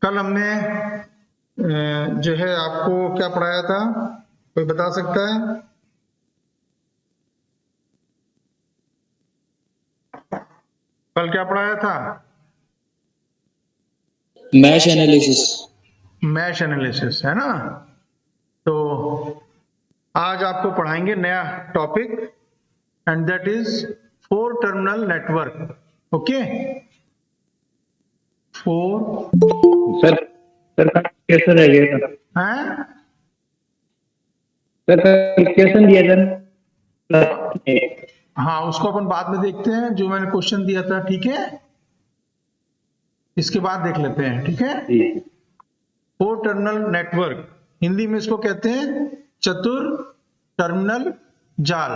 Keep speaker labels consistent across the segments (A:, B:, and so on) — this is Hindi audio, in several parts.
A: कल हमने जो है आपको क्या पढ़ाया था, कोई बता सकता है? कल क्या पढ़ाया था?
B: Mesh analysis.
A: मैश एनालिसिस है ना। तो आज आपको पढ़ाएंगे नया topic, and that is 4 terminal network. Okay, 4
B: sir कैसे रह गया था?
A: हैं?
B: सर क्वेश्चन दिया था।
A: हाँ, उसको अपन बाद में देखते हैं, जो मैंने क्वेश्चन दिया था, ठीक है, इसके बाद देख लेते हैं, ठीक है। 4 टर्मिनल नेटवर्क, हिंदी में इसको कहते हैं चतुर टर्मिनल जाल।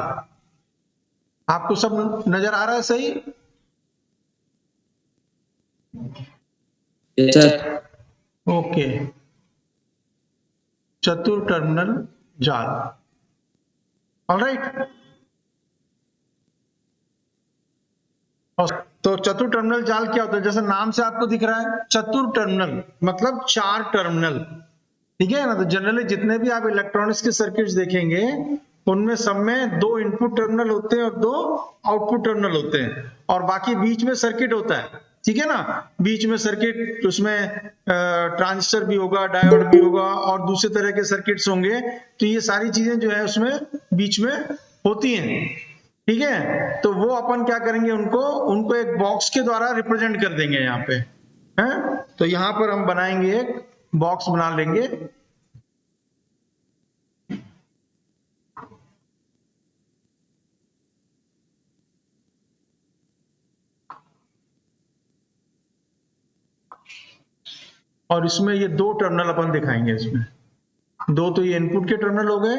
A: आपको सब नजर आ रहा है? सही।
B: Yes sir.
A: ओके, चतुर टर्मिनल जाल। ऑलराइट। तो चतुर टर्मिनल जाल क्या होता है? जैसे नाम से आपको दिख रहा है, चतुर टर्मिनल मतलब 4 टर्मिनल, ठीक है ना। तो जनरली जितने भी आप इलेक्ट्रॉनिक्स के सर्किट्स देखेंगे, उनमें सब में 2 इनपुट टर्मिनल होते हैं और 2 आउटपुट टर्मिनल होते हैं, और बाकी बीच में सर्किट होता है, ठीक है ना। बीच में सर्किट, उसमें ट्रांजिस्टर भी होगा, डायोड भी होगा, और दूसरे तरह के सर्किट्स होंगे। तो ये सारी चीजें जो है उसमें बीच में होती हैं, ठीक है। तो वो अपन क्या करेंगे, उनको उनको एक बॉक्स के द्वारा रिप्रेजेंट कर देंगे यहाँ पे, हैं। तो यहाँ पर हम बनाएंगे, एक बॉक्स बना लेंगे। और इसमें ये 2 टर्मिनल अपन दिखाएंगे। इसमें 2 तो ये इनपुट के टर्मिनल हो गए,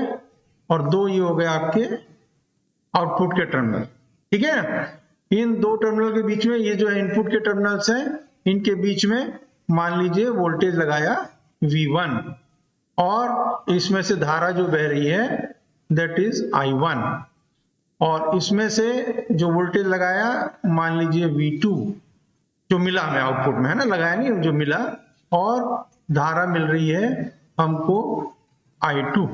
A: और 2 ये हो गए आपके आउटपुट के टर्मिनल, ठीक है। इन 2 टर्मिनल के बीच में, ये जो है इनपुट के टर्मिनल्स हैं, इनके बीच में मान लीजिए वोल्टेज लगाया V1, और इसमें से धारा जो बह रही है दैट इज I1, और इसमें से जो वोल्टेज लगाया मान लीजिए V2, जो मिला हमें आउटपुट में, है ना, लगाया नहीं, जो मिला, और धारा मिल रही है हमको I2,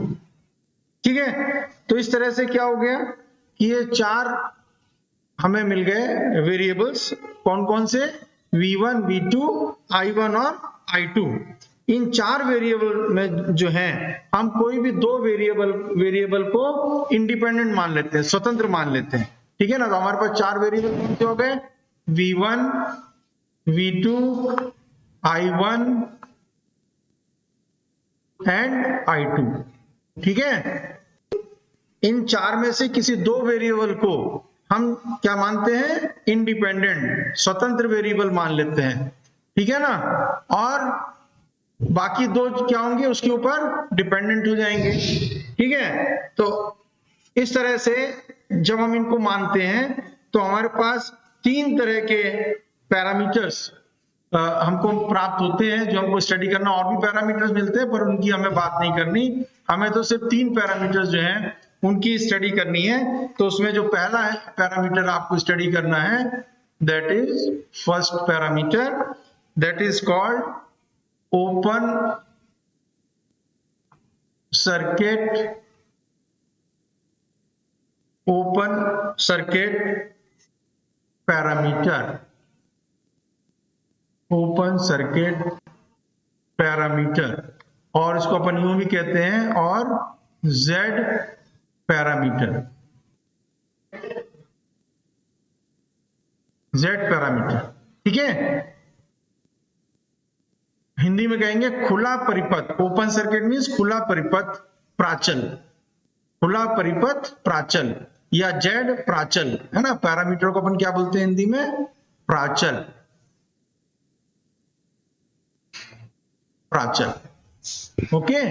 A: ठीक है। तो इस तरह से क्या हो गया कि ये 4 हमें मिल गए वेरिएबल्स। कौन कौन से? V1, V2, I1 और I2। इन 4 वेरिएबल में जो है, हम कोई भी 2 वेरिएबल को इंडिपेंडेंट मान लेते हैं, स्वतंत्र मान लेते हैं, ठीक है ना। तो हमारे पास 4 वेरिएबल कौन से हो गए? V1, V2, I1 and I2, ठीक है। इन 4 में से किसी 2 वेरिएबल को हम क्या मानते हैं? इंडिपेंडेंट, स्वतंत्र वेरिएबल मान लेते हैं, ठीक है ना। और बाकी 2 क्या होंगे? उसके ऊपर डिपेंडेंट हो जाएंगे, ठीक है। तो इस तरह से जब हम इनको मानते हैं, तो हमारे पास 3 तरह के पैरामीटर्स हमको प्राप्त होते हैं, जो हमको स्टडी करना। और भी पैरामीटर्स मिलते हैं, पर उनकी हमें बात नहीं करनी। हमें तो सिर्फ 3 पैरामीटर्स जो हैं उनकी स्टडी करनी है। तो उसमें जो पहला है पैरामीटर आपको स्टडी करना है, that is first parameter, that is called open circuit parameter, open circuit parameter, और इसको अपन यूं भी कहते हैं, और Z पैरामीटर, ठीक है। हिंदी में कहेंगे खुला परिपथ। ओपन सर्किट मीन्स खुला परिपथ प्राचल, खुला परिपथ प्राचल, या जेड प्राचल, है ना। पैरामीटर को अपन क्या बोलते हैं हिंदी में? प्राचल, ओके।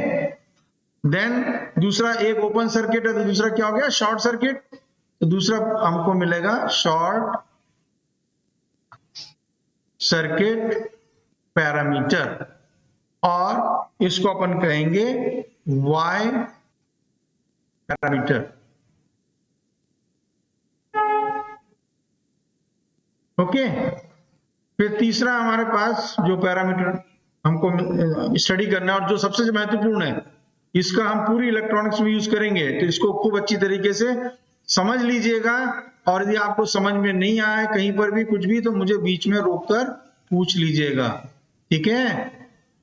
A: देन दूसरा, एक ओपन सर्किट है, तो दूसरा क्या हो गया? Short circuit. तो दूसरा हमको मिलेगा शॉर्ट सर्किट पैरामीटर, और इसको अपन कहेंगे Y पैरामीटर, ओके। फिर तीसरा हमारे पास जो पैरामीटर हमको स्टडी करना है, और जो सबसे महत्वपूर्ण है इसका हम पूरी इलेक्ट्रॉनिक्स में यूज करेंगे, तो इसको खूब अच्छी तरीके से समझ लीजिएगा। और यदि आपको समझ में नहीं आए कहीं पर भी कुछ भी, तो मुझे बीच में रोककर पूछ लीजिएगा, ठीक है।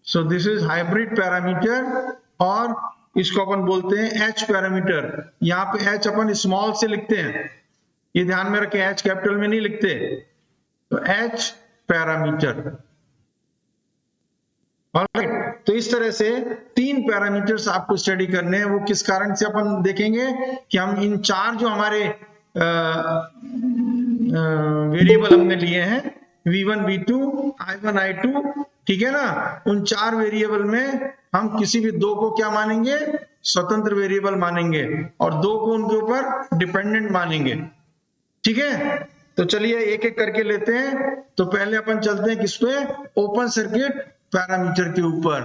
A: So this is hybrid parameter, और इसको अपन बोलते हैं एच पैरामीटर। यहाँ पे एच अपन स्मॉल से लिखते हैं, ये ध्यान में रखें, एच कैपिटल में नहीं लिखते। तो एच पैरामीटर, ऑलराइट। तो इस तरह से 3 पैरामीटर्स आपको स्टडी करने हैं। वो किस कारण से अपन देखेंगे कि हम इन 4 जो हमारे वेरिएबल हमने लिए हैं, v1 v2 i1 i2, ठीक है ना, उन 4 वेरिएबल में हम किसी भी 2 को क्या मानेंगे, स्वतंत्र वेरिएबल मानेंगे, और 2 को उनके ऊपर डिपेंडेंट मानेंगे, ठीक है। तो चलिए एक एक करके लेते हैं। तो पहले अपन चलते हैं किस पे, ओपन सर्किट पैरामीटर के ऊपर।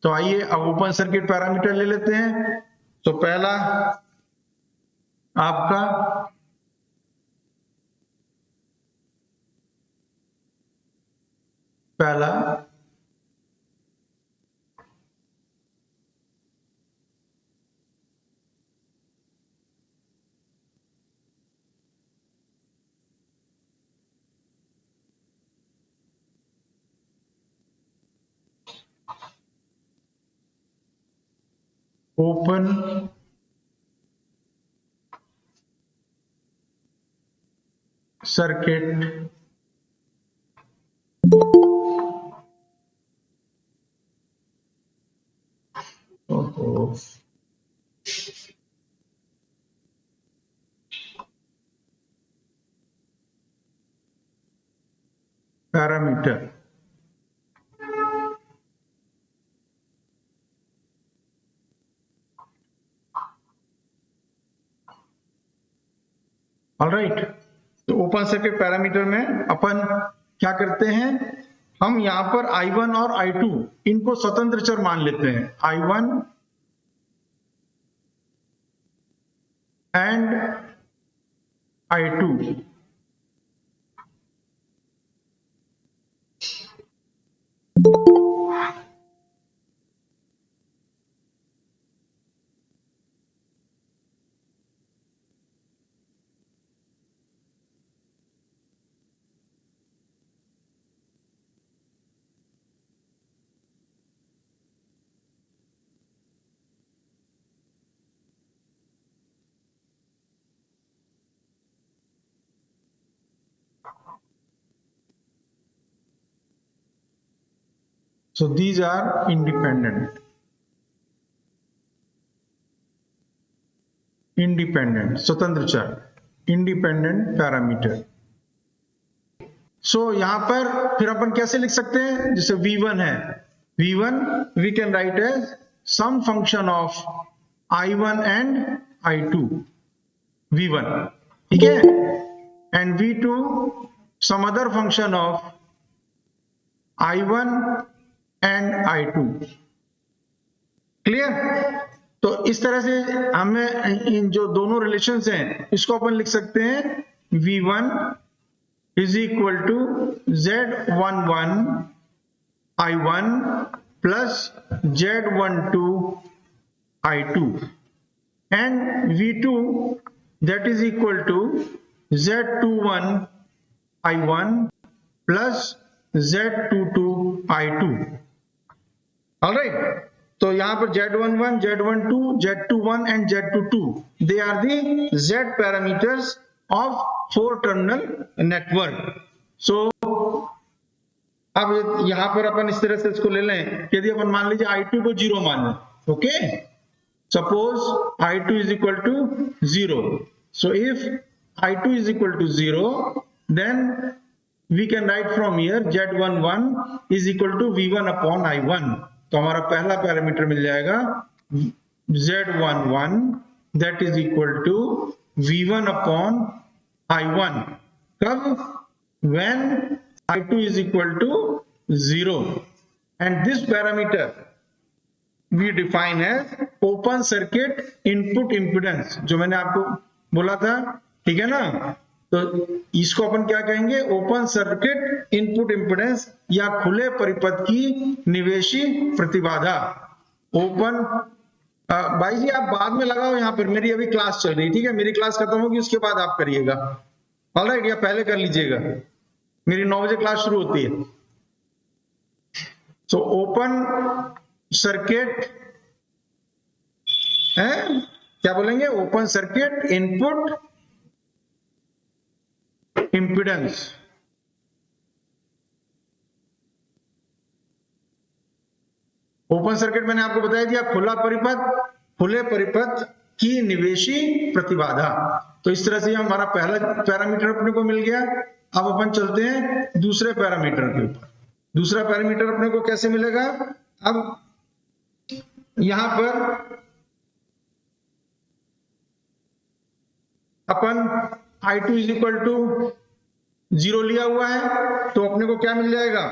A: तो आइए अब ओपन सर्किट पैरामीटर ले लेते हैं। तो पहला आपका ओपन सर्किट पैरामीटर। ऑलराइट, तो ओपन सर्किट पैरामीटर में अपन क्या करते हैं, हम यहां पर I1 और I2 इनको स्वतंत्र चर मान लेते हैं, I1 and I2। So these are independent, स्वतंत्र चर, इंडिपेंडेंट पैरामीटर। सो यहां पर फिर अपन कैसे लिख सकते हैं, जैसे V1 है, V1 we can write as some function of I1 and I2, V1, ठीक है, and V2 some other function of I1 and I2, clear. तो इस तरह से हमें इन जो दोनों रिलेशंस हैं इसको अपन लिख सकते हैं, V1 is equal to Z11 I1 plus Z12 I2, and V2 that is equal to Z21 I1 plus Z22 I2, alright। तो यहां पर Z11, Z12, Z21 and Z22 they are the Z parameters of 4 terminal network। So अब यहां पर अपन इस तरह से इसको ले लें, यदि अपन मान लीजिए I2 को 0 माने, okay, suppose I2 is equal to 0। So if I2 is equal to 0, then we can write from here Z11 is equal to V1 upon I1। तो हमारा पहला पैरामीटर मिल जाएगा Z11 that is equal to V1 upon I1, कब, when I2 is equal to 0, and this parameter we define as open circuit input impedance, जो मैंने आपको बोला था, ठीक है ना। तो इसको अपन क्या कहेंगे, ओपन सर्किट इनपुट इंपेडेंस या खुले परिपथ की निवेशी प्रतिबाधा। ओपन भाई जी आप बाद में लगाओ, यहाँ पर मेरी अभी क्लास चल रही, ठीक है, मेरी क्लास खत्म होगी उसके बाद आप करिएगा, ऑलराइट, या पहले कर लीजिएगा, मेरी 9 बजे क्लास शुरू होती है। तो ओपन सर्किट है, क्या बोलेंगे, open circuit input impedance. Open circuit मैंने आपको बताया दिया, खुला परिपथ, खुले परिपथ की निवेशी प्रतिबाधा। तो इस तरह से हमारा पहला पैरामीटर अपने को मिल गया। अब अपन चलते हैं दूसरे पैरामीटर के ऊपर। दूसरा पैरामीटर अपने को कैसे मिलेगा, अब यहां पर अपन I2 इज इक्वल टू 0 लिया हुआ है, तो अपने को क्या मिल जाएगा,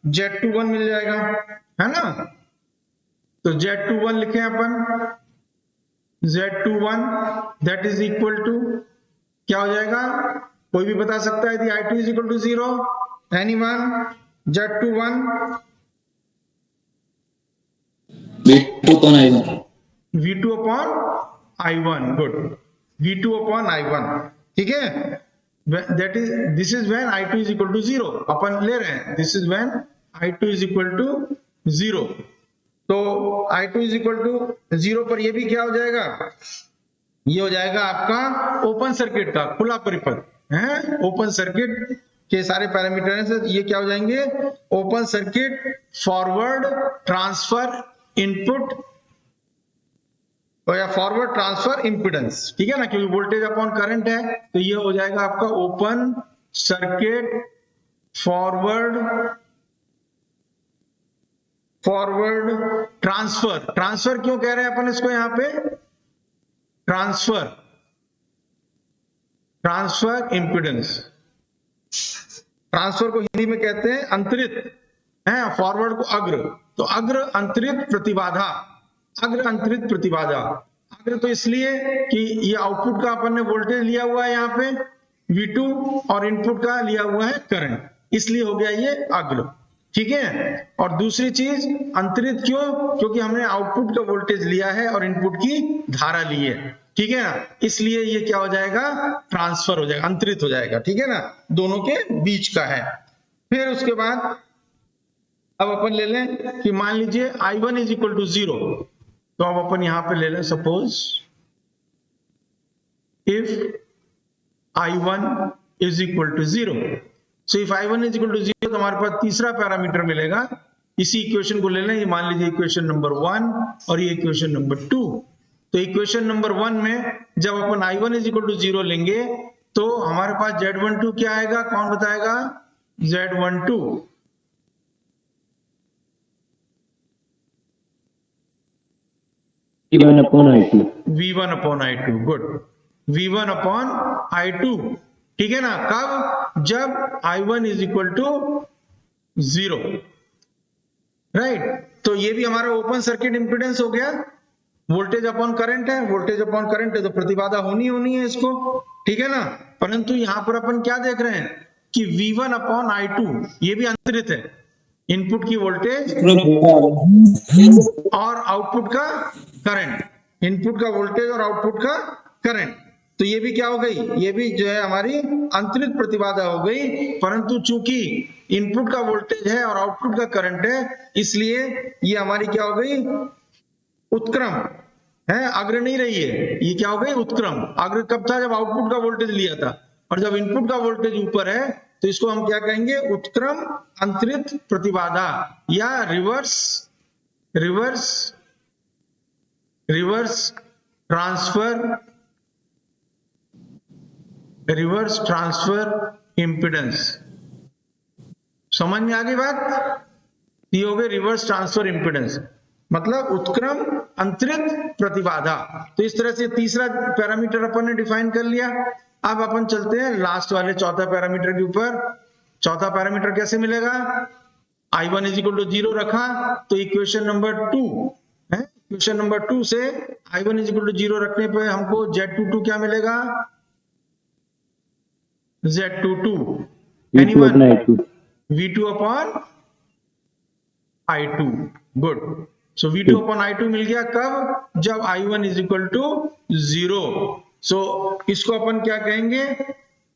A: Z21 मिल जाएगा, है ना। तो Z21 लिखे अपन, Z21 that is equal to क्या हो जाएगा, कोई भी बता सकता है यदि I2 is equal to 0, anyone, Z21
B: V2 upon I1.
A: V2 upon I1, good, V2 upon I1, ठीक है, that is, this is when I2 is equal to 0, अपन ले रहे हैं, this is when I2 is equal to 0। तो I2 इज इक्वल टू 0 पर ये भी क्या हो जाएगा, ये हो जाएगा आपका ओपन सर्किट का खुला परिपथ है, ओपन सर्किट के सारे पैरामीटर हैं, ये क्या हो जाएंगे, open circuit forward transfer input या फॉरवर्ड ट्रांसफर इंपिडेंस, ठीक है ना, क्योंकि वोल्टेज अपॉन करंट है, तो ये हो जाएगा आपका ओपन सर्किट फॉरवर्ड ट्रांसफर क्यों कह रहे हैं अपन इसको यहाँ पे, ट्रांसफर इंपिडेंस, ट्रांसफर को हिंदी में कहते हैं अंतरित, है, फॉरवर्ड को अग्र, तो अग्र अंतरित प्रतिबाधा, अग्र अंतरित प्रतिबाधा। अग्र तो इसलिए कि ये आउटपुट का अपन ने वोल्टेज लिया हुआ है यहाँ पे V2 और इनपुट का लिया हुआ है करंट, इसलिए हो गया ये अग्र, ठीक है। और दूसरी चीज अंतरित क्यों, क्योंकि हमने आउटपुट का वोल्टेज लिया है और इनपुट की धारा ली है, ठीक है ना, इसलिए ये क्या हो जाएगा, ट्रांसफर हो जाएगा, अंतरित हो जाएगा, ठीक है ना, दोनों के बीच का है। फिर उसके बाद अब अपन ले लें कि मान लीजिए I1 इज इक्वल टू 0, तो अब अपन यहां पे ले लें, suppose if I1 is equal to 0, so if I1 is equal to 0, तो हमारे पास तीसरा पैरामीटर मिलेगा, इसी इक्वेशन को ले लें, ये मान लीजिए इक्वेशन नंबर 1 और ये इक्वेशन नंबर 2। तो इक्वेशन नंबर 1 में जब अपन I1 इज इक्वल टू 0 लेंगे, तो हमारे पास Z12 क्या आएगा, कौन बताएगा, Z12
B: V1 upon I2.
A: V1 upon I2, good, V1 upon I2, ठीक है ना, कब, जब I1 is equal to 0, right. तो ये भी हमारा ओपन सर्किट इंपिडेंस हो गया, वोल्टेज अपॉन करंट है, वोल्टेज अपॉन करंट है तो प्रतिबाधा होनी है इसको, ठीक है ना। परंतु यहां पर अपन क्या देख रहे हैं कि V1 अपॉन I2 ये भी अंतरित है, इनपुट की वोल्टेज और आउटपुट का करंट, इनपुट का वोल्टेज और आउटपुट का करंट, तो ये भी क्या हो गई, ये भी जो है हमारी अंतरित प्रतिबाधा हो गई। परंतु चूंकि इनपुट का वोल्टेज है और आउटपुट का करंट है, इसलिए ये हमारी क्या हो गई, उत्क्रम है, अग्र नहीं रही है, ये क्या हो गई, उत्क्रम। अग्र कब था, जब आउटपुट का वोल्टेज लिया था, और जब इनपुट का वोल्टेज ऊपर है, तो इसको हम क्या कहेंगे, उत्क्रम अंतरित प्रतिबाधा या रिवर्स ट्रांसफर इंपिडेंस। समझ में आ गई बात, ये हो गई रिवर्स ट्रांसफर इंपिडेंस, मतलब उत्क्रम अंतरित प्रतिबाधा। तो इस तरह से तीसरा पैरामीटर अपन ने डिफाइन कर लिया। अब अपन चलते हैं लास्ट वाले चौथा पैरामीटर के ऊपर। चौथा पैरामीटर कैसे मिलेगा, I1 इज इक्वल टू 0 रखा, तो इक्वेशन नंबर 2 है, इक्वेशन नंबर 2 से I1 इज इक्वल टू 0 रखने पे हमको Z22 क्या मिलेगा, Z22
B: V2
A: anyone
B: अपना I2
A: V2 upon I2 good so V2 upon I2 मिल गया कब जब I1 इज इक्वल टू 0 सो इसको अपन क्या कहेंगे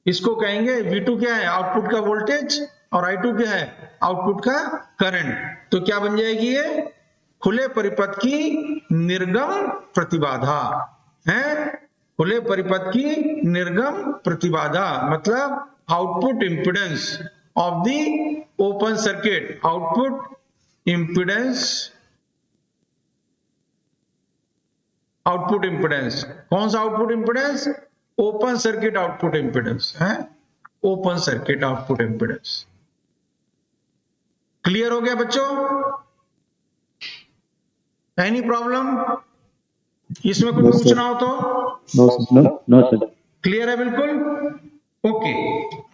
A: इसको कहेंगे V2 क्या है आउटपुट का वोल्टेज और I2 क्या है आउटपुट का करंट तो क्या बन जाएगी ये खुले परिपथ की निर्गम प्रतिबाधा है खुले परिपथ की निर्गम प्रतिबाधा मतलब output impedance of the open circuit output impedance output impedance कौन सा output impedance open circuit output impedance है open circuit output impedance clear हो गया बच्चों एनी प्रॉब्लम इसमें कुछ
B: No, sir.
A: पूछना हो तो
B: no sir
A: क्लियर है बिल्कुल ओके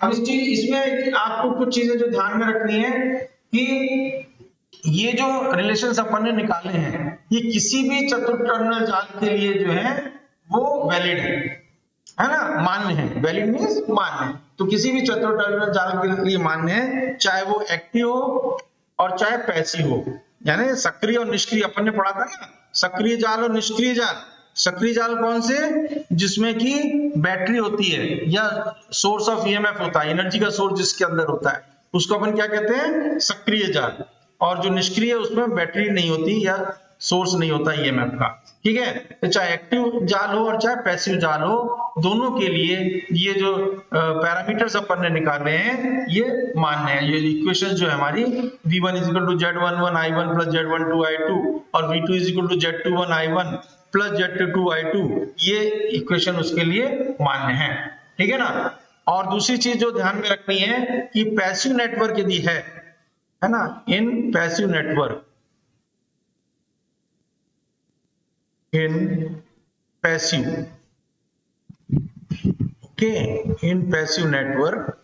A: अब इसमें आपको कुछ चीजें जो ध्यान में रखनी है कि ये जो रिलेशंस अपन ने निकाले हैं ये किसी भी चतुर्थ टर्मिनल जाल के लिए जो है वो वैलिड है ना मान्य है वैलिड मींस मान्य है तो किसी भी चतुर्थ टर्मिनल जाल के लिए मान्य है चाहे वो एक्टिव हो और चाहे पैसिव हो यानी सक्रिय और निष्क्रिय अपन ने पढ़ा था ना सक्रिय जाल और निष्क्रिय जाल सक्रिय जाल कौन से जिसमें कि बैटरी होती है या सोर्स ऑफ ईएमएफ होता है एनर्जी का सोर्स जिसके अंदर होता है उसको अपन क्या कहते हैं सक्रिय जाल और जो निष्क्रिय है उसमें बैटरी नहीं होती या सोर्स नहीं होता ईएमएफ का ठीक है तो चाहे एक्टिव जाल हो और चाहे पैसिव जाल हो दोनों के लिए ये जो पैरामीटर्स अपन ने निकाले हैं ये मान्य है ये इक्वेशन जो है हमारी v1 is equal to z11 i1 plus z12 i2 और v2 is equal to z21 i1 plus z22 i2 ये इक्वेशन उसके लिए मान्य है ठीक है ना और दूसरी चीज जो ध्यान में रखनी है कि पैसिव नेटवर्क यदि है ना in passive network in passive okay in passive network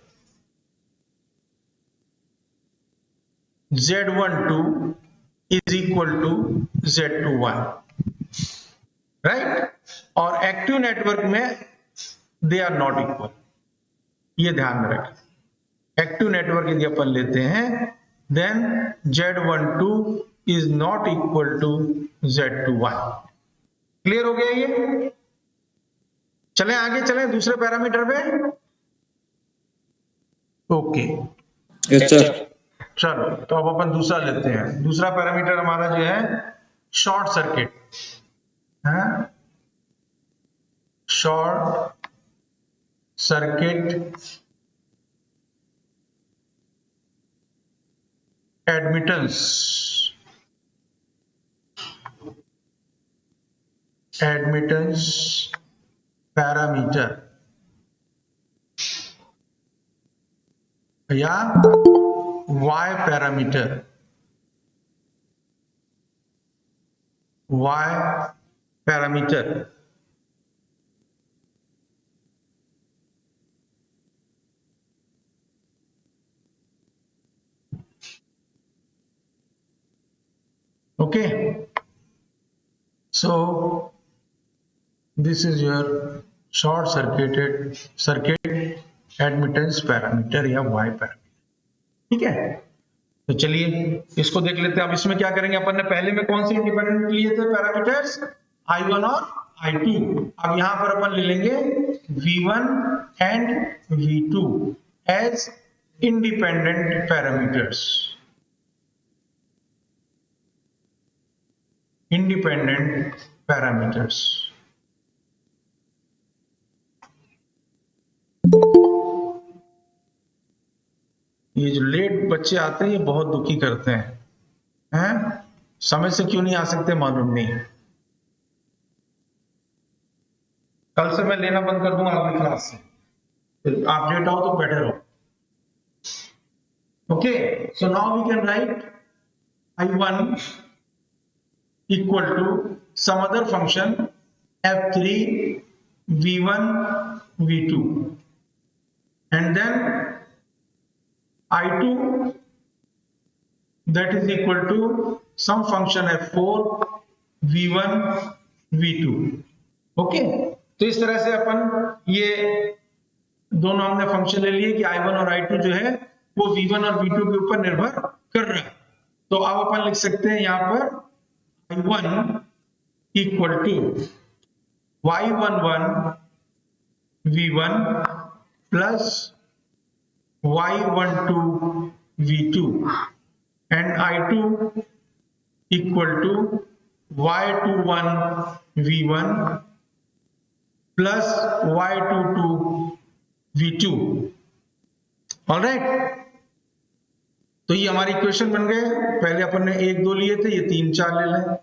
A: Z12 is equal to Z21 right और एक्टिव नेटवर्क में दे आर नॉट इक्वल ये ध्यान में रखें एक्टिव नेटवर्क यदि अपन लेते हैं then Z12 is not equal to Z21 क्लियर हो गया ये चलें आगे चलें दूसरे पैरामीटर पे ओके
B: yes sir
A: चलो तो अब अपन दूसरा लेते हैं दूसरा पैरामीटर हमारा जो है शॉर्ट सर्किट है शॉर्ट सर्किट एडमिटेंस पैरामीटर या Y parameter okay so this is your short circuit admittance parameter या Y पैरामीटर ठीक है तो चलिए इसको देख लेते हैं अब इसमें क्या करेंगे अपन ने पहले में कौन से इंडिपेंडेंट लिए थे पैरामीटर्स I1 और I2 अब यहां पर अपन ले लेंगे V1 and V2 as independent parameters ये जो लेट बच्चे आते हैं ये बहुत दुखी करते हैं समय से क्यों नहीं आ सकते मालूम नहीं कल से मैं लेना बंद कर दूंगा अगली क्लास से फिर आप लेट आओ तो बेटर हो okay so now we can write I1 equal to some other function f3 v1 v2 and then I2 that is equal to some function f4 v1 v2 okay तो इस तरह से अपन ये दोनों हमने फंक्शन ले लिए कि I1 और I2 जो है वो V1 और V2 के ऊपर निर्भर कर रहा है। तो अब अपन लिख सकते हैं यहाँ पर I1 equal to Y11 V1 plus Y12 V2 and I2 equal to Y21 V1 plus Y22 V2। Alright, तो ये हमारी इक्वेशन बन गए। पहले अपन ने 1 2 लिए थे, ये 3 4 ले लें।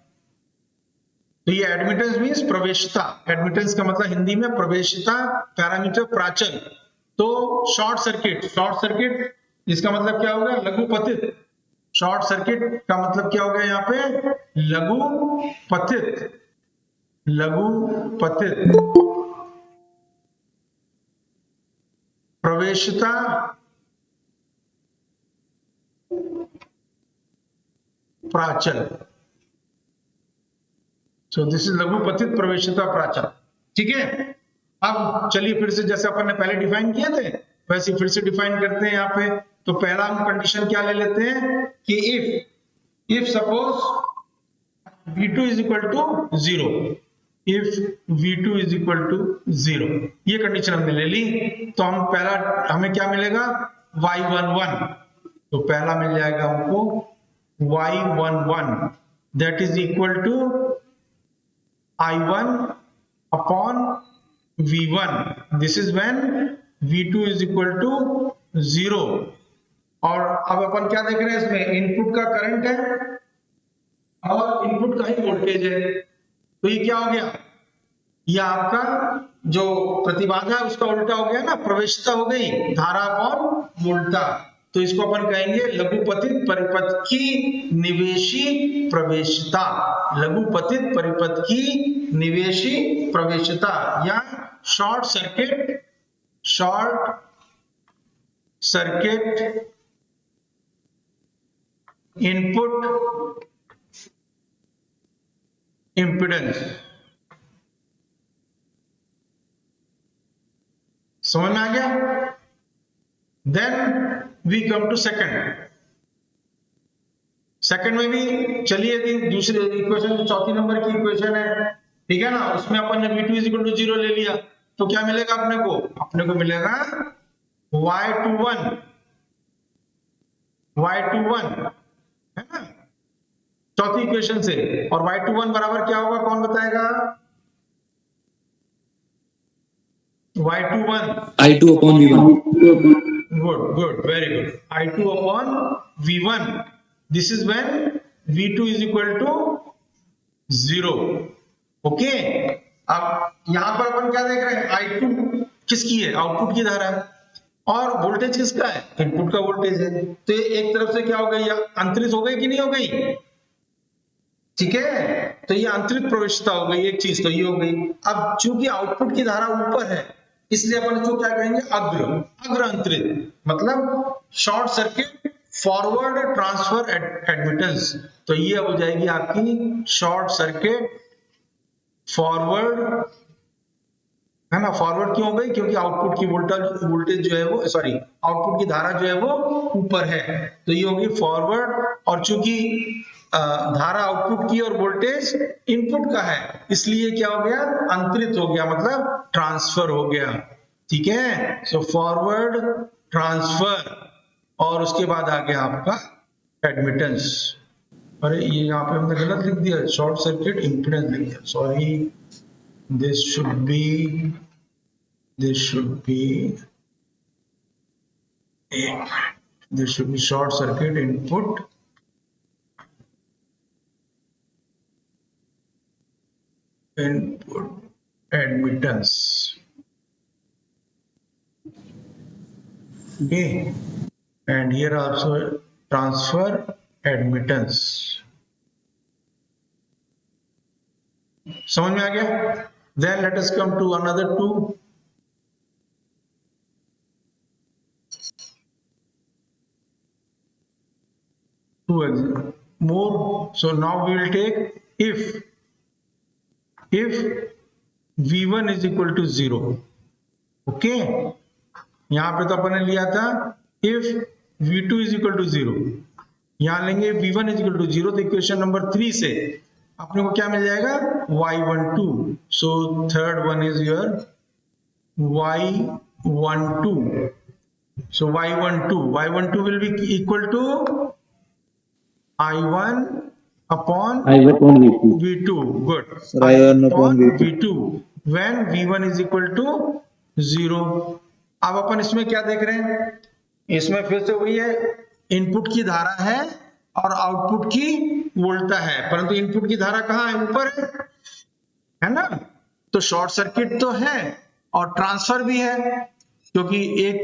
A: तो ये एडमिटेंस मीन्स प्रवेशिता। एडमिटेंस का मतलब हिंदी में प्रवेशिता, पैरामीटर प्राचल। तो शॉर्ट सर्किट, शॉर्ट सर्किट इसका मतलब क्या होगा? लघुपतित। शॉर्ट सर्किट का मतलब क्या होगा यहाँ पे? लघुपतित। लघुपतित प्रवेशिता प्राचल। सो दिस इज लघुपतित प्रवेशिता प्राचल। ठीक है, अब चलिए फिर से जैसे अपन ने पहले डिफाइन किए थे वैसे फिर से डिफाइन करते हैं यहाँ पे। तो पहला हम कंडीशन क्या ले लेते हैं कि if suppose V2 is equal to 0, if V2 is equal to 0, ये कंडीशन हमने ले ली। तो हम पहला हमें क्या मिलेगा? Y11। तो पहला मिल जाएगा हमको Y11 that is equal to I1 upon V1। this is when V2 is equal to 0। और अब अपन क्या देख रहे हैं इसमें? इनपुट का करंट है और इनपुट का ही वोल्टेज है। तो ये क्या हो गया? ये आपका जो प्रतिबाधा है उसका उल्टा हो गया ना, प्रवेशिता हो गई, धारा अपॉन वोल्टा। तो इसको अपन कहेंगे लघुपतित परिपथ की निवेशी प्रवेशिता। लघुपतित परिपथ की निवेशी प्रवेशिता या शॉर्ट सर्किट इनपुट इम्पीडेंस। समझ में आ गया? Then we come to second में भी चलिए दूसरे इक्वेशन, चौथी नंबर की इक्वेशन है, ठीक है ना, उसमें अपन ने V2 is equal to 0 ले लिया। तो क्या मिलेगा अपने को मिलेगा Y21 है ना, चौथी इक्वेशन से। और Y21 बराबर क्या होगा? कौन बताएगा? Y21
B: I2 upon V1।
A: good, very good। I2 upon V1। this is when V2 is equal to 0। Okay, अब यहां पर अपन क्या देख रहे हैं? I2 किसकी है? आउटपुट की धारा है। और वोल्टेज किसका है? इनपुट का वोल्टेज है। तो एक तरफ से क्या हो गई? अंतरित हो गई कि नहीं हो गई? ठीक है, तो ये आंतरिक प्रवेशिता हो गई, एक चीज तो ये हो गई। अब चूंकि आउटपुट की धारा ऊपर है इसलिए अपन इसको क्या कहेंगे? अग्र अंतरित, मतलब short circuit forward transfer admittance. तो ये हो जाएगी आपकी शॉर्ट सर्किट फॉरवर्ड, है ना। फॉरवर्ड क्यों हो गई? क्योंकि आउटपुट की वोल्टेज जो है वो, सॉरी, आउटपुट की धारा जो है वो ऊपर है। तो ये होगी फॉरवर्ड। और चूंकि धारा आउटपुट की और वोल्टेज इनपुट का है इसलिए क्या हो गया? अंतरित हो गया, मतलब ट्रांसफर हो गया। ठीक है, सो फॉरवर्ड ट्रांसफर। और उसके बाद आ गया आपका एडमिटेंस। अरे ये यहाँ पे हमने गलत लिख दिया, शॉर्ट सर्किट इम्पीडेंस लिख दिया, sorry. this should be short circuit input admittance। okay, and here also transfer admittance। समझ में आ गया? Then let us come to another two more। So now we will take if V1 is equal to 0, okay, यहाँ पे तो अपन ने लिया था if V2 is equal to 0, यहाँ लेंगे V1 इज इक्वल टू 0, तो इक्वेशन नंबर 3 से अपने को क्या मिल जाएगा, y12. So third one is your y12. So y12 will be equal to I1 upon
B: I1 on V2.
A: V2. Good.
B: Sir, I1 upon V2.
A: V2 when V1 is equal to 0. अब अपन इसमें क्या देख रहे हैं, इसमें फिर से वही है, इनपुट की धारा है और आउटपुट की वोल्टा है, परंतु इनपुट की धारा कहाँ है, ऊपर है ना, तो शॉर्ट सर्किट तो है और ट्रांसफर भी है, क्योंकि एक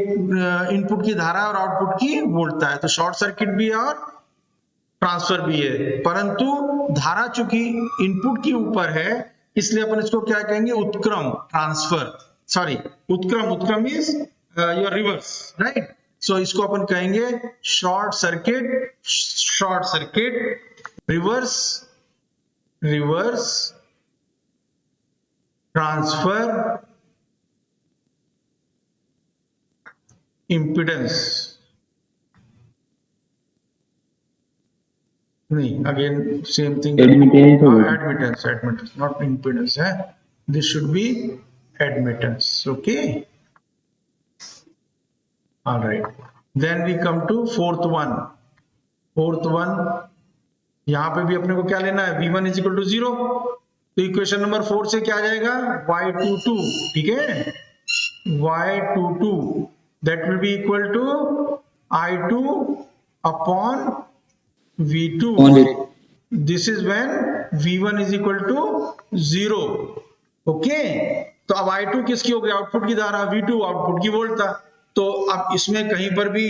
A: इनपुट की धारा और आउटपुट की वोल्टा है, तो शॉर्ट सर्किट भी है और ट्रांसफर भी है, परंतु धारा चूंकि इनपुट के ऊपर है इसलिए अपन इसको क्या कहेंगे, उत्क्रम, ट्रांसफर, सॉरी उत्क्रम is your reverse, right. So इसको अपन कहेंगे short circuit reverse transfer impedance, नहीं, again same thing, admittance, not impedance है, this should be admittance, okay, alright. Then we come to fourth one, यहां पे भी अपने को क्या लेना है, V1 इज इक्वल टू 0, तो इक्वेशन नंबर 4 से क्या आ जाएगा, y22, ठीक है, y22 that will be equal to I2 upon V2. This is when V1 is equal to 0. Okay, तो अब I2 किसकी हो गई, आउटपुट की धारा, V2 आउटपुट की वोल्टा, तो अब इसमें कहीं पर भी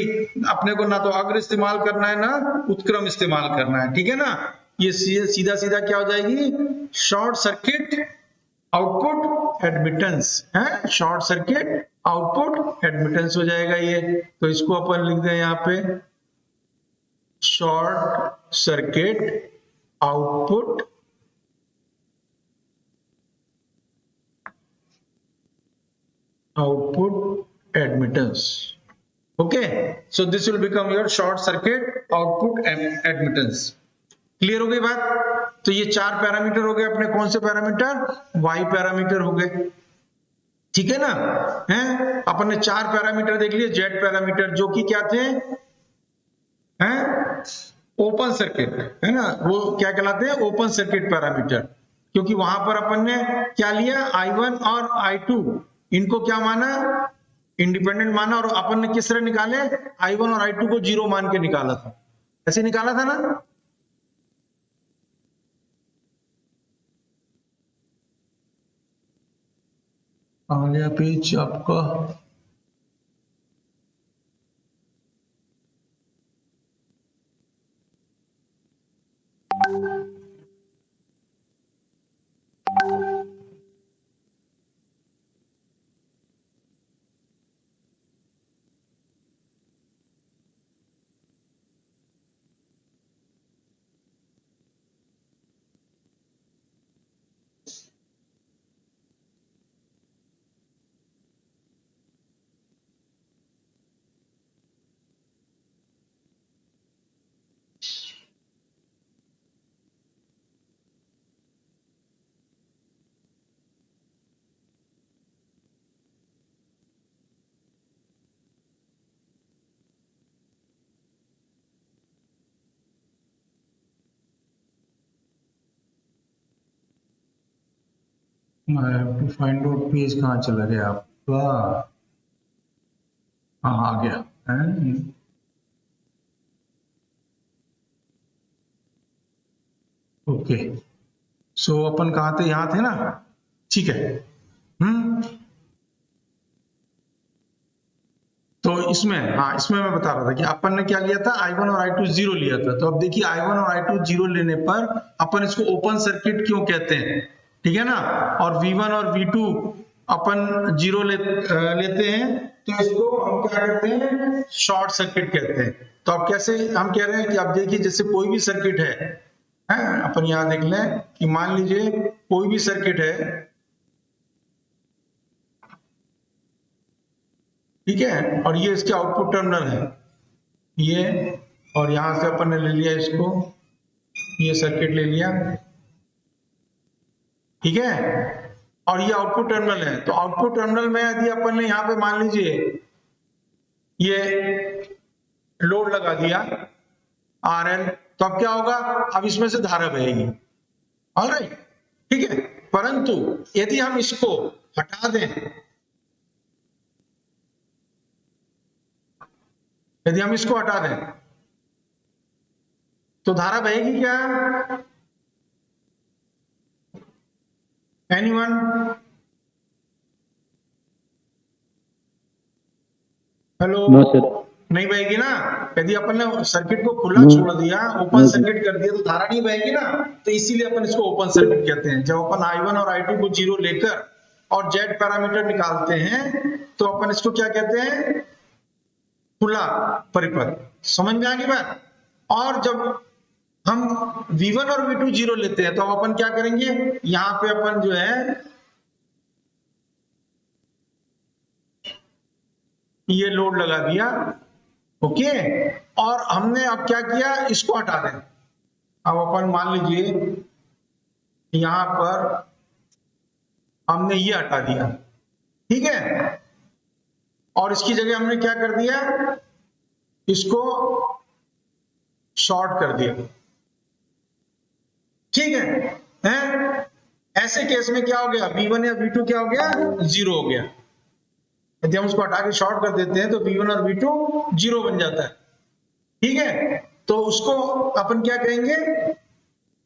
A: अपने को ना तो अग्र इस्तेमाल करना है ना उत्क्रम इस्तेमाल करना है, ठीक है ना, ये सीधा क्या हो जाएगी, शॉर्ट सर्किट आउटपुट एडमिटेंस है, शॉर्ट सर्किट आउटपुट एडमिटेंस हो जाएगा ये, तो इसको अपन लिख दें यहाँ पे short circuit output admittance, okay, so this will become your short circuit output admittance. Clear हो गई बात, तो ये 4 पैरामीटर हो गए अपने, कौन से पैरामीटर, y पैरामीटर हो गए, ठीक है ना, हैं, अपन ने 4 पैरामीटर देख लिए, z पैरामीटर जो कि क्या थे, हैं, ओपन सर्किट, है ना, वो क्या कहलाते हैं, ओपन सर्किट पैरामीटर, क्योंकि वहां पर अपन ने क्या लिया, I1 और I2 इनको क्या माना, इंडिपेंडेंट माना, और अपन ने किस तरह निकाले, I1 और I2 को 0 मान के निकाला था, ऐसे निकाला था ना, अगला पेज आपका I have to find out page कहाँ चला गया आपका, हाँ आ गया है, ओके, सो अपन कहाँ थे, यहाँ थे ना, ठीक है, तो इसमें, हाँ इसमें मैं बता रहा था कि अपन ने क्या लिया था, I1 और I2 0 लिया था, तो अब देखिए I1 और I2 0 लेने पर अपन इसको ओपन सर्किट क्यों कहते हैं, ठीक है ना, और V1 और V2 अपन 0 लेते हैं, तो इसको हम क्या कहते हैं, शॉर्ट सर्किट कहते हैं। तो अब कैसे हम कह रहे हैं कि आप देखिए जैसे कोई भी सर्किट है, अपन यहां देख लें कि मान लीजिए कोई भी सर्किट है, ठीक है, और ये इसके आउटपुट टर्मिनल है ये, और यहां से अपन ने ले लिया इसको, ये सर्किट ले लिया, ठीक है, और ये आउटपुट टर्मिनल है। तो आउटपुट टर्मिनल में यदि अपन ने यहां पे मान लीजिए ये लोड लगा दिया RL, तो अब क्या होगा, अब इसमें से धारा बहेगी, ऑलराइट, ठीक है। परंतु यदि हम इसको हटा दें, यदि हम इसको हटा दें तो धारा बहेगी क्या, एनीवन? हेलो?
B: No sir.
A: नहीं बहेगी ना। यदि अपन ने सर्किट को खुला छोड़ दिया, ओपन सर्किट कर दिया, तो धारा नहीं बहेगी ना। तो इसीलिए अपन इसको ओपन सर्किट कहते हैं। जब अपन I1 और I2 को जीरो लेकर और जेड पैरामीटर निकालते हैं तो अपन इसको क्या कहते हैं, खुला परिपथ। समझ में आ गई बात? और जब हम V1 और V2 जीरो लेते हैं तो अपन क्या करेंगे, यहां पे अपन जो है ये लोड लगा दिया, ओके, और हमने अब क्या किया, इसको हटा दें। अब अपन मान लीजिए यहां पर हमने ये हटा दिया, ठीक है, और इसकी जगह हमने क्या कर दिया, इसको शॉर्ट कर दिया, ठीक है? ऐसे केस में क्या हो गया, V1 या V2 क्या हो गया, जीरो हो गया। यदि हम उसको हटा के शॉर्ट कर देते हैं तो V1 और V2 जीरो बन जाता है, ठीक है। तो उसको अपन क्या कहेंगे,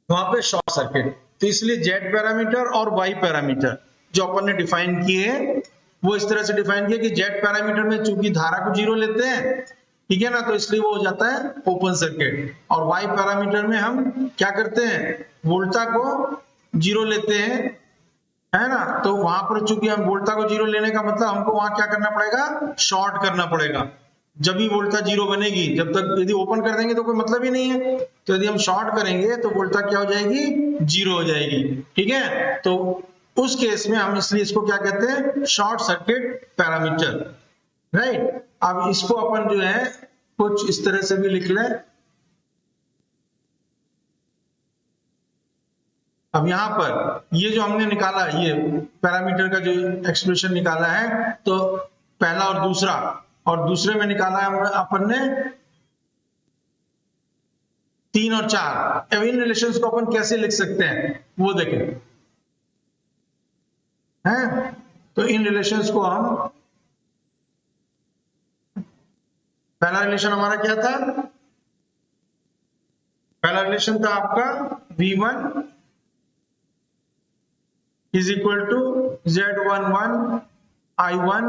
A: वहां पे शॉर्ट सर्किट। तो इसलिए जेड पैरामीटर और वाई पैरामीटर जो अपन ने डिफाइन किए वो इस तरह से डिफाइन किया कि जेड पैरामीटर में चूंकि धारा को जीरो लेते हैं, ठीक है ना, तो इसलिए वो हो जाता है ओपन सर्किट। और वाई पैरामीटर में हम क्या करते हैं, वोल्टा को जीरो लेते हैं, है ना। तो वहां पर चूंकि हम वोल्टा को जीरो लेने का मतलब हमको वहां क्या करना पड़ेगा, शॉर्ट करना पड़ेगा। जब भी वोल्टा जीरो बनेगी, जब तक यदि ओपन कर देंगे तो कोई मतलब ही नहीं है। तो यदि हम शॉर्ट करेंगे तो वोल्टा क्या हो जाएगी, जीरो हो जाएगी, ठीक है। तो उस केस में हम इसलिए इसको क्या कहते हैं, शॉर्ट सर्किट पैरामीटर, राइट। अब इसको अपन जो है कुछ इस तरह से भी लिख लें। अब यहां पर ये जो हमने निकाला, ये पैरामीटर का जो एक्सप्रेशन निकाला है, तो पहला और दूसरा, और दूसरे में निकाला है अपन ने 3 और 4। अब इन रिलेशंस को अपन कैसे लिख सकते हैं वो देखें, हैं? तो इन रिलेशंस को हम, पहला रिलेशन हमारा क्या था, पहला रिलेशन था आपका V1 is equal to Z11 I1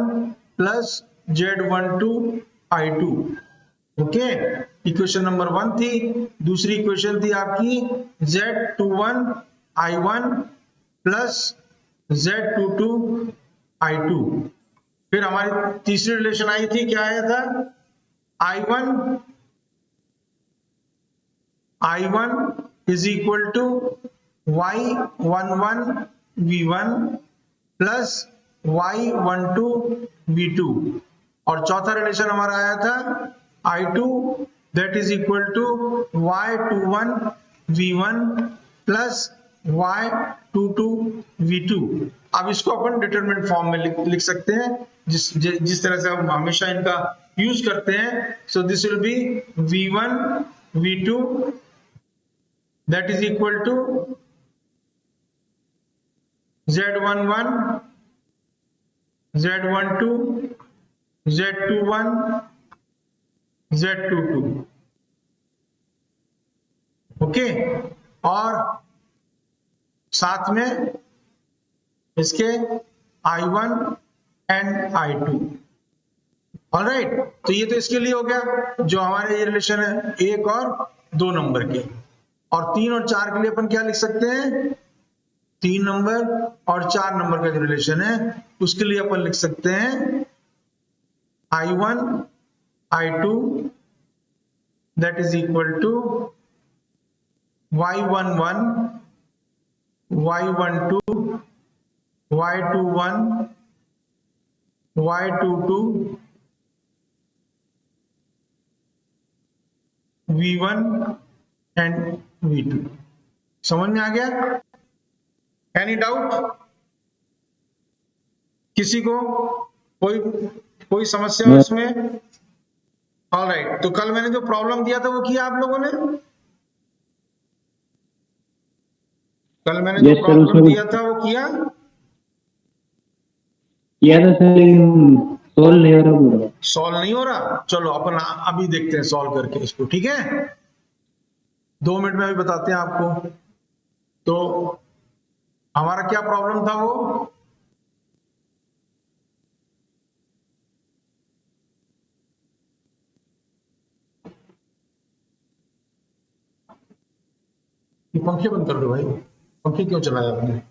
A: plus Z12 I2, okay. Equation number 1 थी। दूसरी इक्वेशन थी आपकी Z21 I1 plus Z22 I2। फिर हमारी तीसरी रिलेशन आई थी, क्या आया था, I1 is equal to Y11 V1 plus Y12 V2। और चौथा रिलेशन हमारा आया था I2 that is equal to Y21 V1 plus Y22 V2। अब इसको अपन डिटरमिनेंट फॉर्म में लिख सकते हैं, जिस तरह से हम हमेशा इनका यूज करते हैं। So this will be V1 V2 that is equal to Z11 Z12 Z21 Z22, okay. और साथ में इसके I1 एंड I2, ऑलराइट। तो ये तो इसके लिए हो गया जो हमारे ये रिलेशन है 1 और 2 नंबर के। और 3 और 4 के लिए अपन क्या लिख सकते हैं, 3 नंबर और 4 नंबर का जो रिलेशन है उसके लिए अपन लिख सकते हैं I1 I2 that is equal to Y11 Y12 Y21 Y22 V1 and V2। समझ में आ गया? एनी डाउट किसी को? कोई समस्या हो इसमें? ऑलराइट, तो कल मैंने जो प्रॉब्लम दिया था वो किया आप लोगों ने? कल मैंने जो
B: यस सर,
A: प्रॉब्लम
B: उसमें
A: दिया था वो किया
B: था सर, लेकिन सोल्व नहीं हो रहा पूरा।
A: सॉल्व नहीं हो रहा? चलो अपन अभी देखते हैं सॉल्व करके इसको, ठीक है? 2 मिनट में अभी बताते हैं आपको। तो हमारा क्या प्रॉब्लम था वो? ये पंखे बंद कर दो भाई, पंखे क्यों चलाया आपने?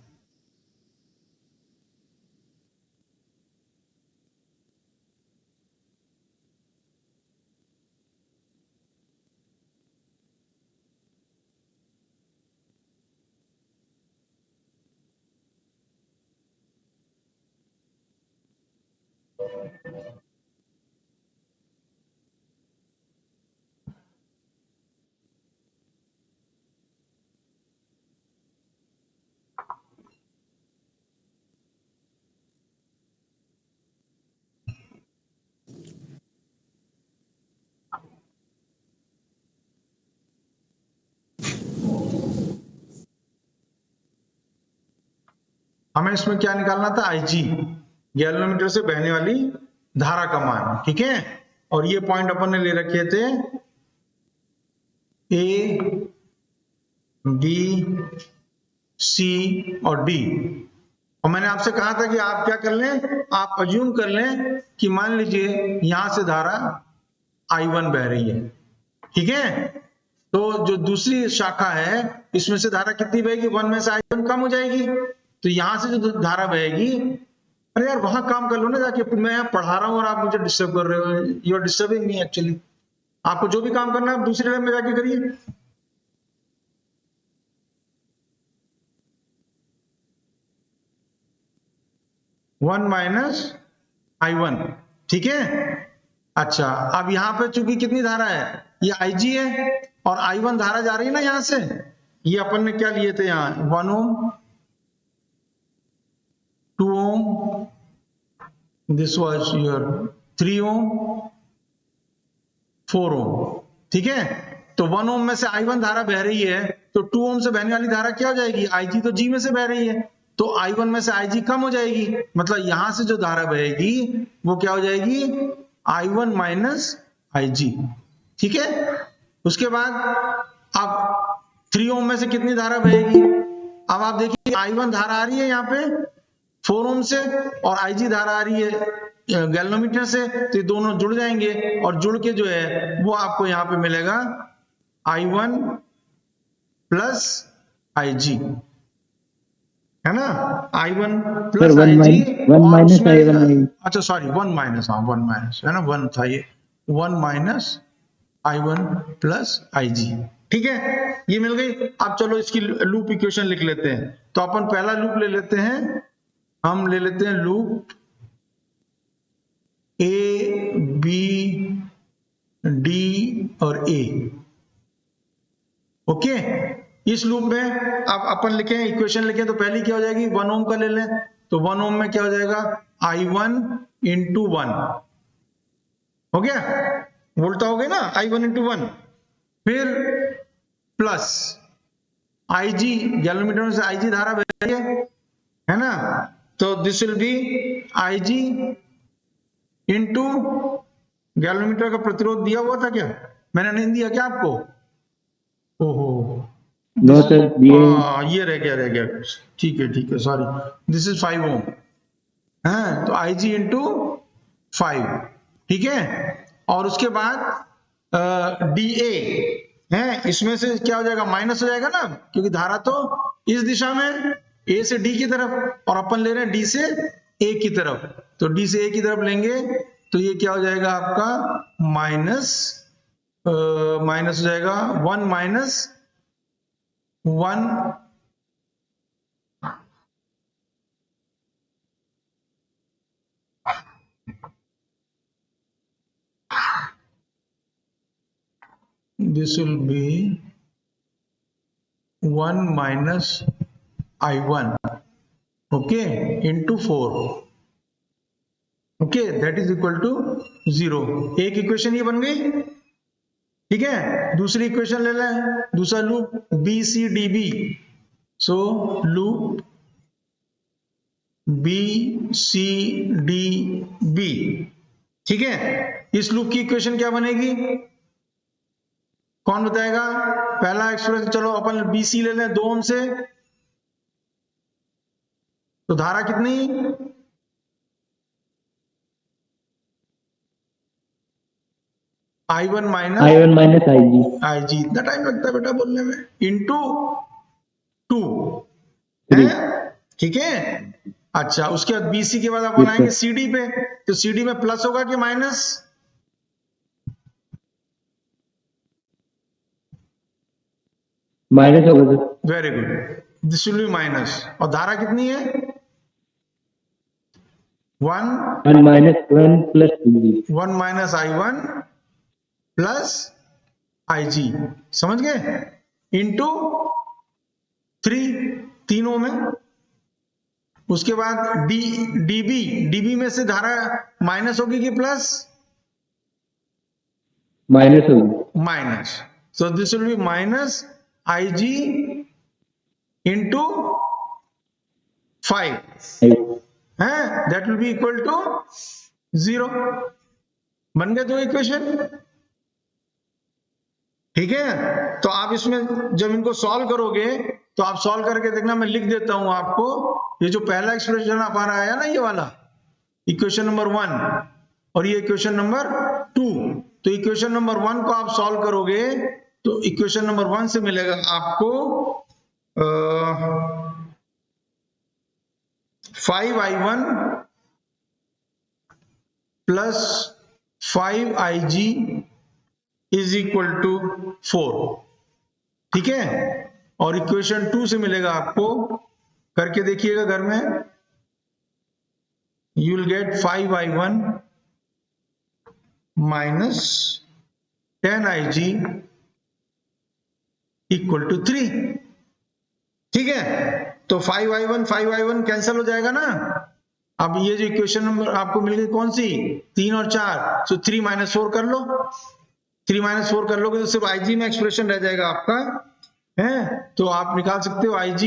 A: हमें इसमें क्या निकालना था? IG, गैल्वेनोमीटर से बहने वाली धारा का मान, ठीक है? और ये पॉइंट अपन ने ले रखे थे A, B, C और D। और मैंने आपसे कहा था कि आप क्या कर लें, आप अज्यूम कर लें कि मान लीजिए यहां से धारा I1 बह रही है, ठीक है? तो जो दूसरी शाखा है इसमें से धारा कितनी बहेगी? 1 में से I1 कम हो जाएगी, तो यहां से जो धारा बहेगी, अरे यार वहां काम कर लो ना जाके, मैं यहाँ पढ़ा रहा हूं और आप मुझे डिस्टर्ब कर रहे हो। You are disturbing me actually. आपको जो भी काम करना है आप दूसरे लैब में जाके करिए। 1 माइनस I1, ठीक है? अच्छा, अब यहां पे चूंकि कितनी धारा है, ये IG है और I1 धारा जा रही है ना यहां से। ये अपन ने क्या लिए थे यहाँ? 1 ओम, 2 ओम, दिस वाज योर 3 ओम, 4 ओम, ठीक है? तो 1 ओम में से I1 धारा बह रही है, तो 2 ओम से बहने वाली धारा क्या हो जाएगी? IG तो G में से बह रही है, तो I1 में से IG कम हो जाएगी, मतलब यहां से जो धारा बहेगी वो क्या हो जाएगी? I1 माइनस IG, ठीक है? उसके बाद अब 3 ओम में से कितनी धारा बहेगी? अब आप देखिए I1 धारा आ रही है यहाँ पे 4 ओम से और IG धारा आ रही है गैल्वेनोमीटर से, तो ये दोनों जुड़ जाएंगे और जुड़ के जो है वो आपको यहाँ पे मिलेगा I1 प्लस IG, है ना? I1
B: sir
A: plus
B: one
A: IG
B: one
A: और
B: माइनस
A: उसमें
B: I1 आई।
A: अच्छा सॉरी 1 माइनस, हाँ 1 माइनस है ना, 1 था ये, 1 माइनस I1 प्लस IG, ठीक है? ये मिल गई। अब चलो इसकी लूप इक्वेशन लिख लेते हैं। तो अपन पहला लूप ले लेते हैं, हम ले लेते हैं लूप A, B, D और A, ओके? इस लूप में अब अपन लिखें, इक्वेशन लिखें, तो पहली क्या हो जाएगी? 1 ओम का ले लें, तो 1 ओम में क्या हो जाएगा? I1 इंटू 1 हो गया, वोल्टा हो गया ना, I1 इंटू 1, फिर प्लस IG, गैल्वेनोमीटर में से IG धारा बह रही है ना, तो this will B IG into, galvanometer का प्रतिरोध दिया हुआ था क्या? मैंने नहीं दिया क्या आपको? ओहो,
B: नो
A: दिस
B: सर, ये
A: ये रह गया, ठीक है सॉरी, दिस इज 5 ओम है, तो IG इंटू 5, ठीक है? और उसके बाद DA है, इसमें से क्या हो जाएगा? माइनस हो जाएगा ना, क्योंकि धारा तो इस दिशा में A से D की तरफ और अपन ले रहे हैं D से A की तरफ, तो D से A की तरफ लेंगे तो ये क्या हो जाएगा आपका? माइनस माइनस हो जाएगा 1 minus 1, this will be 1 minus I1, okay, into 4, okay, that is equal to 0. एक इक्वेशन ये बन गई, ठीक है। दूसरी इक्वेशन ले लें, दूसरा लूप BCDB, सो लूप BCDB, ठीक है। इस लूप की इक्वेशन क्या बनेगी, कौन बताएगा? पहला एक्सप्रेशन, चलो अपन BC ले लें 2 ओम से, तो धारा कितनी, I1 माइनस IG, इतना टाइम लगता है बेटा बोलने में, इंटू 2 है, ठीक है। अच्छा, उसके बाद BC के बाद अपन आएंगे CD पे, तो CD में प्लस होगा कि माइनस?
B: माइनस होगा sir.
A: Very good, this will be minus. और धारा कितनी है? 1
B: minus 1 plus one
A: minus I1 plus IG, समझ गए, इंटू 3 तीनों में। उसके बाद DB में से धारा माइनस होगी कि प्लस?
B: माइनस होगी।
A: Minus, so this will be minus IG into 5 है, that will be equal to 0। बन गए 2 इक्वेशन, ठीक है। तो आप इसमें जब इनको सॉल्व करोगे तो आप सॉल्व करके देखना, मैं लिख देता हूं आपको, ये जो पहला एक्सप्रेशन आप आ रहा है ना, ये वाला इक्वेशन नंबर 1 और ये इक्वेशन नंबर 2, तो इक्वेशन नंबर 1 को आप सॉल्व करोगे तो इक्वेशन नंबर 1 से मिलेगा आपको 5I1 plus 5IG is equal to 4, ठीक है। और इक्वेशन 2 से मिलेगा आपको, करके देखिएगा घर में, you will get 5I1 minus 10IG equal to 3, ठीक है। तो 5I1 कैंसिल हो जाएगा ना। अब ये जो इक्वेशन नंबर आपको मिल गई कौन सी, 3 और 4, तो 3 माइनस 4 कर लो, 3 माइनस 4 कर लोगे तो सिर्फ IG में एक्सप्रेशन रह जाएगा आपका, है। तो आप निकाल सकते हो IG,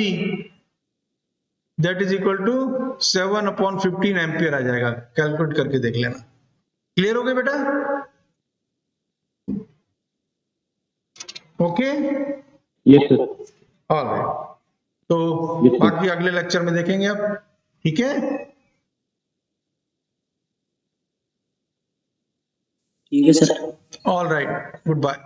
A: that is equal to 7/15 ampere आ जाएगा, कैलकुलेट करके देख लेना। क्लियर हो गया बेटा? Okay,
B: yes sir.
A: ऑलराइट, तो बाकी अगले लेक्चर में देखेंगे अब, ठीक है।
B: ठीक है सर।
A: Alright, good bye.